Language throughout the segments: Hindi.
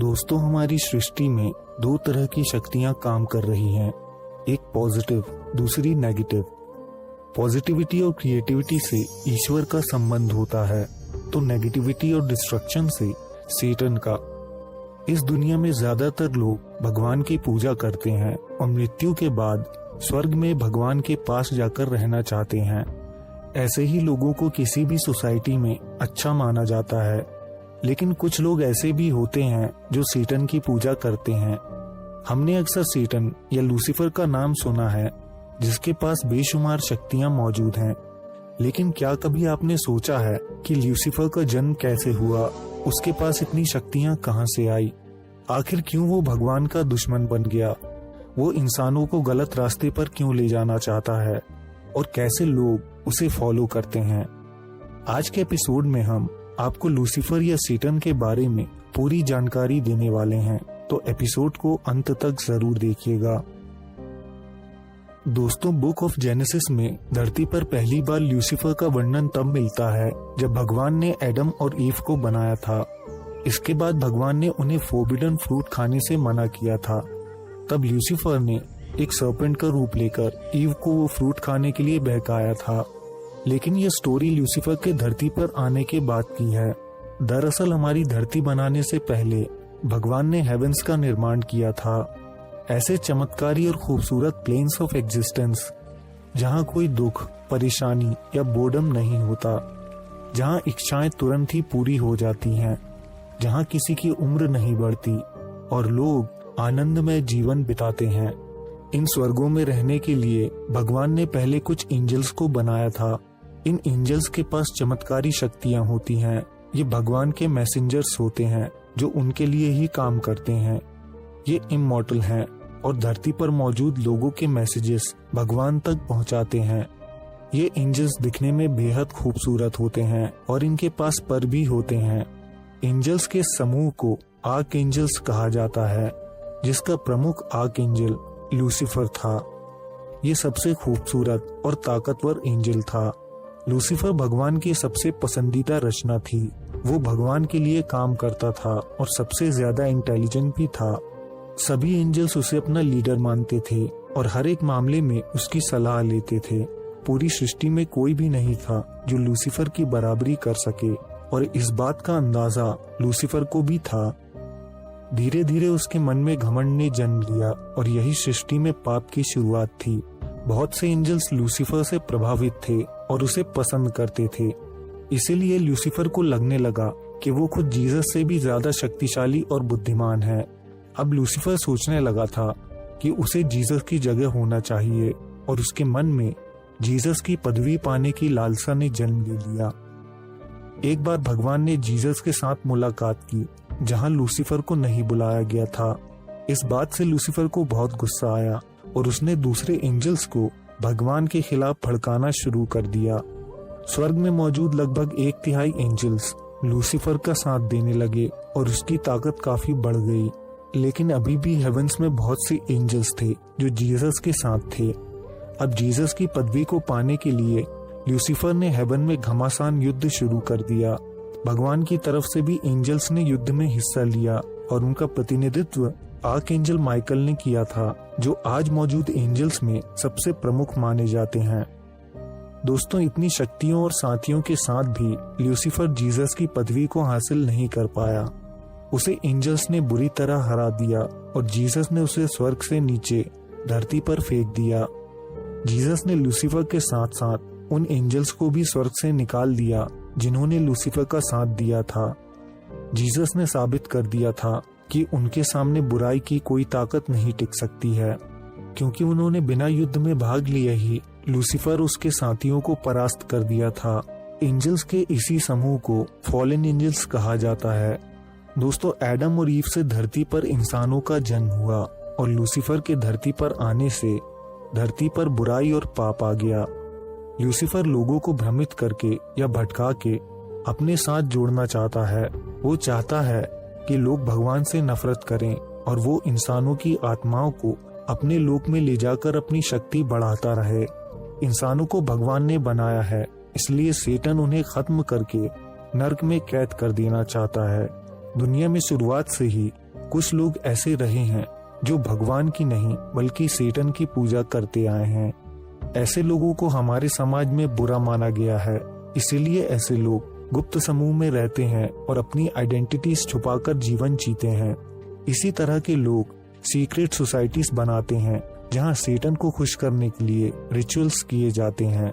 दोस्तों, हमारी सृष्टि में दो तरह की शक्तियां काम कर रही हैं, एक पॉजिटिव, दूसरी नेगेटिव। पॉजिटिविटी और क्रिएटिविटी से ईश्वर का संबंध होता है, तो नेगेटिविटी और डिस्ट्रक्शन से सेटन का। इस दुनिया में ज्यादातर लोग भगवान की पूजा करते हैं और मृत्यु के बाद स्वर्ग में भगवान के पास जाकर रहना चाहते हैं। ऐसे ही लोगों को किसी भी सोसाइटी में अच्छा माना जाता है, लेकिन कुछ लोग ऐसे भी होते हैं जो सेटन की पूजा करते हैं। हमने अक्सर सेटन या लूसीफर का नाम सुना है, जिसके पास बेशुमार शक्तियां मौजूद हैं। लेकिन क्या कभी आपने सोचा है कि लूसीफर का जन्म कैसे हुआ, उसके पास इतनी शक्तियां कहां से आई, आखिर क्यों वो भगवान का दुश्मन बन गया, वो इंसानों को गलत रास्ते पर क्यों ले जाना चाहता है और कैसे लोग उसे फॉलो करते हैं। आज के एपिसोड में हम आपको लूसीफर या सेटन के बारे में पूरी जानकारी देने वाले हैं, तो एपिसोड को अंत तक जरूर देखिएगा। दोस्तों, बुक ऑफ जेनेसिस में धरती पर पहली बार लूसीफर का वर्णन तब मिलता है जब भगवान ने एडम और ईव को बनाया था। इसके बाद भगवान ने उन्हें फोरबिडन फ्रूट खाने से मना किया था। तब लूसीफर ने एक सर्पेंट का रूप लेकर ईव को वो फ्रूट खाने के लिए बहकाया था। लेकिन ये स्टोरी लूसीफर के धरती पर आने के बाद की है। दरअसल हमारी धरती बनाने से पहले भगवान ने हेवेंस का निर्माण किया था, ऐसे चमत्कारी और खूबसूरत प्लेन्स ऑफ एग्जिस्टेंस जहाँ कोई दुख, परेशानी या बोर्डम नहीं होता, जहाँ इच्छाएं तुरंत ही पूरी हो जाती हैं, जहाँ किसी की उम्र नहीं बढ़ती और लोग आनंदमय जीवन बिताते हैं। इन स्वर्गों में रहने के लिए भगवान ने पहले कुछ एंजल्स को बनाया था। इन एंजल्स के पास चमत्कारी शक्तियां होती हैं। ये भगवान के मैसेंजर्स होते हैं जो उनके लिए ही काम करते हैं। ये इमॉर्टल हैं और धरती पर मौजूद लोगों के मैसेजेस भगवान तक पहुंचाते हैं। ये एंजल्स दिखने में बेहद खूबसूरत होते हैं और इनके पास पर भी होते हैं। एंजल्स के समूह को आर्क एंजल्स कहा जाता है, जिसका प्रमुख आर्क एंजल लूसीफर था। ये सबसे खूबसूरत और ताकतवर एंजल था। लूसीफर भगवान की सबसे पसंदीदा रचना थी। वो भगवान के लिए काम करता था और सबसे ज्यादा इंटेलिजेंट भी था। सभी एंजल्स उसे अपना लीडर मानते थे और हर एक मामले में उसकी सलाह लेते थे। पूरी सृष्टि में कोई भी नहीं था जो लूसीफर की बराबरी कर सके, और इस बात का अंदाजा लूसीफर को भी था। धीरे धीरे उसके मन में घमंड ने जन्म लिया और यही सृष्टि में पाप की शुरुआत थी। बहुत से एंजल्स लूसीफर से प्रभावित थे और उसे पसंद करते थे। इसीलिए लूसीफर को लगने लगा कि वो खुद जीसस से भी ज्यादा शक्तिशाली और बुद्धिमान है। अब लूसीफर सोचने लगा था कि उसे जीसस की जगह होना चाहिए, और उसके मन में जीसस की पदवी पाने की लालसा ने जन्म ले लिया। एक बार भगवान ने जीसस के साथ मुलाकात की, जहां लूसीफर को नहीं बुलाया गया था। इस बात से लूसीफर को बहुत गुस्सा आया और उसने दूसरे एंजल्स को भगवान के खिलाफ भड़काना शुरू कर दिया। स्वर्ग में मौजूद लगभग 1/3 एंजल्स लूसीफर का साथ देने लगे और उसकी ताकत काफी बढ़ गई। लेकिन अभी भी हेवेंस में बहुत से एंजल्स थे जो जीसस के साथ थे। अब जीसस की पदवी को पाने के लिए लूसीफर ने हेवन में घमासान युद्ध शुरू कर दिया। भगवान की तरफ से भी एंजल्स ने युद्ध में हिस्सा लिया और उनका प्रतिनिधित्व आर्क एंजल माइकल ने किया था, जो आज मौजूद एंजल्स में सबसे प्रमुख माने जाते हैं। दोस्तों, इतनी शक्तियों और साथियों के साथ भी लूसीफर जीसस की पदवी को हासिल नहीं कर पाया। उसे एंजल्स ने बुरी तरह हरा दिया और जीसस ने उसे स्वर्ग से नीचे धरती पर फेंक दिया। जीसस ने लूसीफर के साथ साथ उन एंजल्स को भी स्वर्ग से निकाल दिया जिन्होंने लूसीफर का साथ दिया था। जीसस ने साबित कर दिया था कि उनके सामने बुराई की कोई ताकत नहीं टिक सकती है, क्योंकि उन्होंने बिना युद्ध में भाग लिए ही लूसीफर उसके साथियों को परास्त कर दिया था। एंजल्स के इसी समूह को फॉलन एंजल्स कहा जाता है। दोस्तों, एडम और ईव से धरती पर इंसानों का जन्म हुआ और लूसीफर के धरती पर आने से धरती पर बुराई और पाप आ गया। लूसीफर लोगों को भ्रमित करके या भटका के अपने साथ जोड़ना चाहता है। वो चाहता है कि लोग भगवान से नफरत करें और वो इंसानों की आत्माओं को अपने लोक में ले जाकर अपनी शक्ति बढ़ाता रहे। इंसानों को भगवान ने बनाया है, इसलिए सेटन उन्हें खत्म करके नर्क में कैद कर देना चाहता है। दुनिया में शुरुआत से ही कुछ लोग ऐसे रहे हैं जो भगवान की नहीं बल्कि सेटन की पूजा करते आए हैं। ऐसे लोगों को हमारे समाज में बुरा माना गया है, इसीलिए ऐसे लोग गुप्त समूह में रहते हैं और अपनी आइडेंटिटीज छुपाकर जीवन जीते हैं। इसी तरह के लोग सीक्रेट सोसाइटीज बनाते हैं जहां सेटन को खुश करने के लिए रिचुअल्स किए जाते हैं।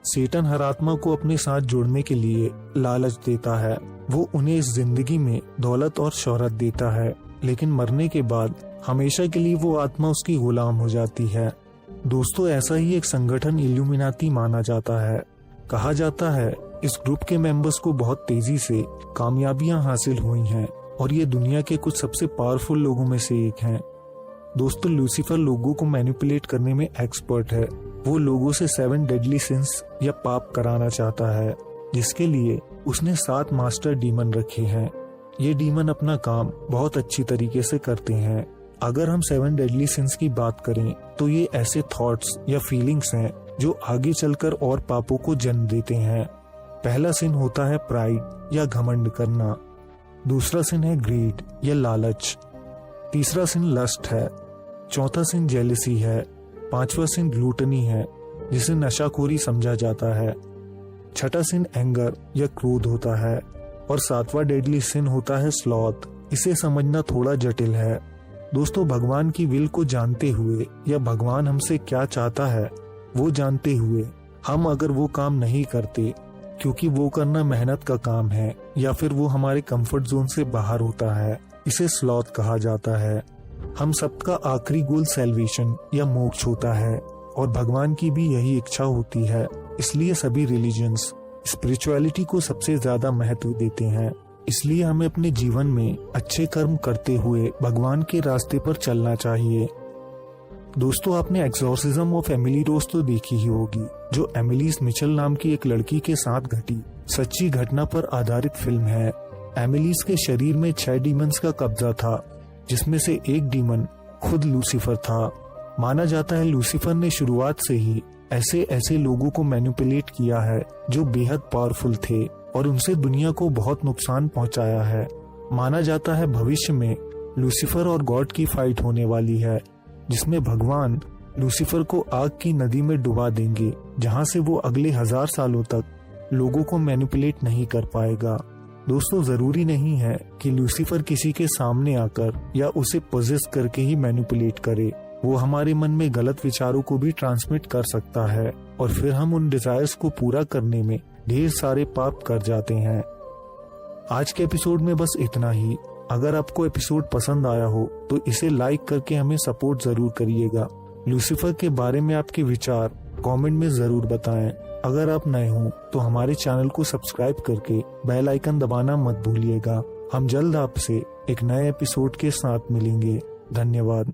सेटन हर आत्मा को अपने साथ जोड़ने के लिए लालच देता है। वो उन्हें इस जिंदगी में दौलत और शोहरत देता है, लेकिन मरने के बाद हमेशा के लिए वो आत्मा उसकी गुलाम हो जाती है। दोस्तों, ऐसा ही एक संगठन इल्यूमिनाती माना जाता है। कहा जाता है इस ग्रुप के मेंबर्स को बहुत तेजी से कामयाबियां हासिल हुई हैं और ये दुनिया के कुछ सबसे पावरफुल लोगों में से एक हैं। दोस्तों, लूसीफर लोगों को मैनिपुलेट करने में एक्सपर्ट है। वो लोगों से 7 डेडली सिंस या पाप कराना चाहता है, जिसके लिए उसने 7 मास्टर डीमन रखे हैं। ये डीमन अपना काम बहुत अच्छी तरीके से करते हैं। अगर हम 7 डेडली सिंस की बात करें तो ये ऐसे थॉट्स या फीलिंग्स हैं जो आगे चलकर और पापों को जन्म देते हैं। पहला सिन होता है प्राइड या घमंड करना। दूसरा सिन है ग्रीड या लालच। तीसरा सिन लस्ट है। चौथा सिन जेलसी है। पांचवा सिन ग्लूटनी है, जिसे नशाखोरी समझा जाता है। छठा सिन एंगर या क्रोध होता है और 7वां डेडली सिन होता है स्लॉथ। इसे समझना थोड़ा जटिल है। दोस्तों, भगवान की विल को जानते हुए या भगवान हमसे क्या चाहता है वो जानते हुए हम अगर वो काम नहीं करते क्योंकि वो करना मेहनत का काम है या फिर वो हमारे कंफर्ट जोन से बाहर होता है, इसे स्लॉथ कहा जाता है। हम सबका आखिरी गोल सैल्वेशन या मोक्ष होता है और भगवान की भी यही इच्छा होती है। इसलिए सभी रिलीजन्स स्पिरिचुअलिटी को सबसे ज्यादा महत्व देते हैं। इसलिए हमें अपने जीवन में अच्छे कर्म करते हुए भगवान के रास्ते पर चलना चाहिए। दोस्तों, आपने एक्सोर्सिज्म ऑफ एमिली रोज तो देखी ही होगी, जो एमिलीज मिचेल नाम की एक लड़की के साथ घटी सच्ची घटना पर आधारित फिल्म है। एमिलीज के शरीर में 6 डीमंस का कब्जा था, जिसमें से एक डीमन खुद लूसीफर था। माना जाता है लूसीफर ने शुरुआत से ही ऐसे लोगों को मैनिपुलेट किया है जो बेहद पावरफुल थे और उनसे दुनिया को बहुत नुकसान पहुंचाया है। माना जाता है भविष्य में लूसीफर और गॉड की फाइट होने वाली है, जिसमें भगवान लूसीफर को आग की नदी में डुबा देंगे, जहां से वो अगले 1000 सालों तक लोगों को मैनिपुलेट नहीं कर पाएगा। दोस्तों, जरूरी नहीं है कि लूसीफर किसी के सामने आकर या उसे पोजेस करके ही मैनिपुलेट करे। वो हमारे मन में गलत विचारों को भी ट्रांसमिट कर सकता है और फिर हम उन डिजायर्स को पूरा करने में ढेर सारे पाप कर जाते हैं। आज के एपिसोड में बस इतना ही। अगर आपको एपिसोड पसंद आया हो तो इसे लाइक करके हमें सपोर्ट जरूर करिएगा। लूसीफर के बारे में आपके विचार कमेंट में जरूर बताएं। अगर आप नए हो तो हमारे चैनल को सब्सक्राइब करके बेल आइकन दबाना मत भूलिएगा। हम जल्द आपसे एक नए एपिसोड के साथ मिलेंगे। धन्यवाद।